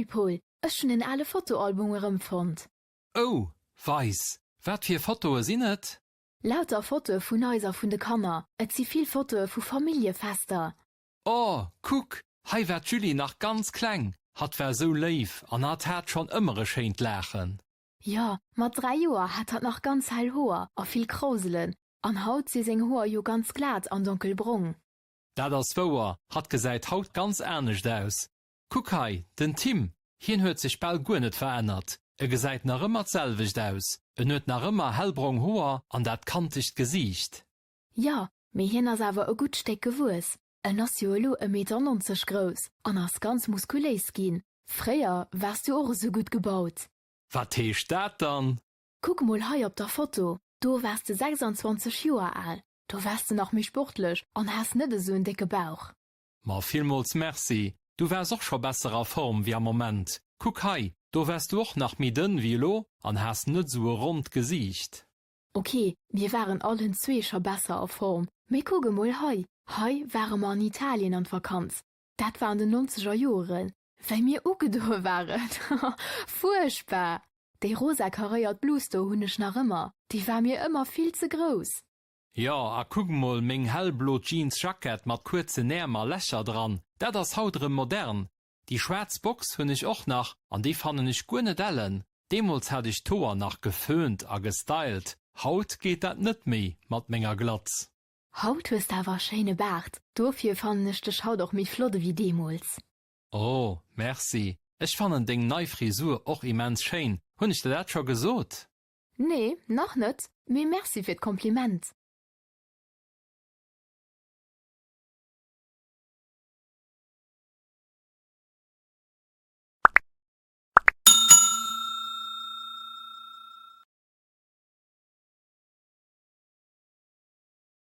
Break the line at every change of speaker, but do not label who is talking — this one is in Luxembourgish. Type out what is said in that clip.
Paul, ich schon in alle Fotoalbume rumfand.
Oh, weiss. Wat für Fotoe sinnet?
Lauter Foto von Häuser von de Kammer. Et sie viel Foto von Familiefester.
Oh, guck, hei wär Julie nach ganz klein. Hat wär so lief, an hat schon immer geschenkt lachen.
Ja, mat 3 Joer hat noch ganz hell Haar, a viel Krauselen. An Haut sie sing Haar jo ganz glatt an dunkelbrung.
Da das Woer hat gesagt haut ganz ernst aus. Guck hei, den Tim, hien huet sich bald gut net verändert. Geseit nach immer selwicht aus. Huet nach immer hellbrung Haar an dat kantigt Gesicht.
Ja, mir hin as awer e gut Steck gewus. Ass Jolo 1,90 Meter groß, an ass ganz muskulés gin. Fréier warst du auch so gut gebaut.
Wat heecht dat dann?
Guck mal hei op der Foto. Du warst 26 Joer alt. Du warst noch mich sportlech an hast net so en dicke Bauch.
Ma vielmals merci. Du wärst auch schon besserer Form wie am Moment. Guck hei, du wärst auch nach mi dünn wie lo, an hast net so rund Gesicht.
Okay, wir waren allen zwei schon besser auf Form. Me gucke mal hei. Hei waren wir in Italien an Vakanz. Dat waren de 90er Joren. Weil mir ugedo waren. Furchtbar. Die rosa kariert Blues hunn ich nach immer. Die war mir immer viel zu groß.
Ja, a guck mal meng hellblo Jeans-Jacket mat kurze Nämer Lächer dran. Dat das hautere modern. Die Schwarzbox hunn ich och nach, an die fannen ich gune Dellen. Demols had ich Tor nach geföhnt a gestylt. Haut geht dat net mei, mat menger Glatz.
Haut hast aber schöne Bart. Dafür fand ich dich Haut auch mich flotte wie Demols.
Oh, merci. Ich fanden ding neu Frisur auch immens schön. Hunn ich dir dat schon gesot?
Nee, noch nicht. Me merci für das Kompliment.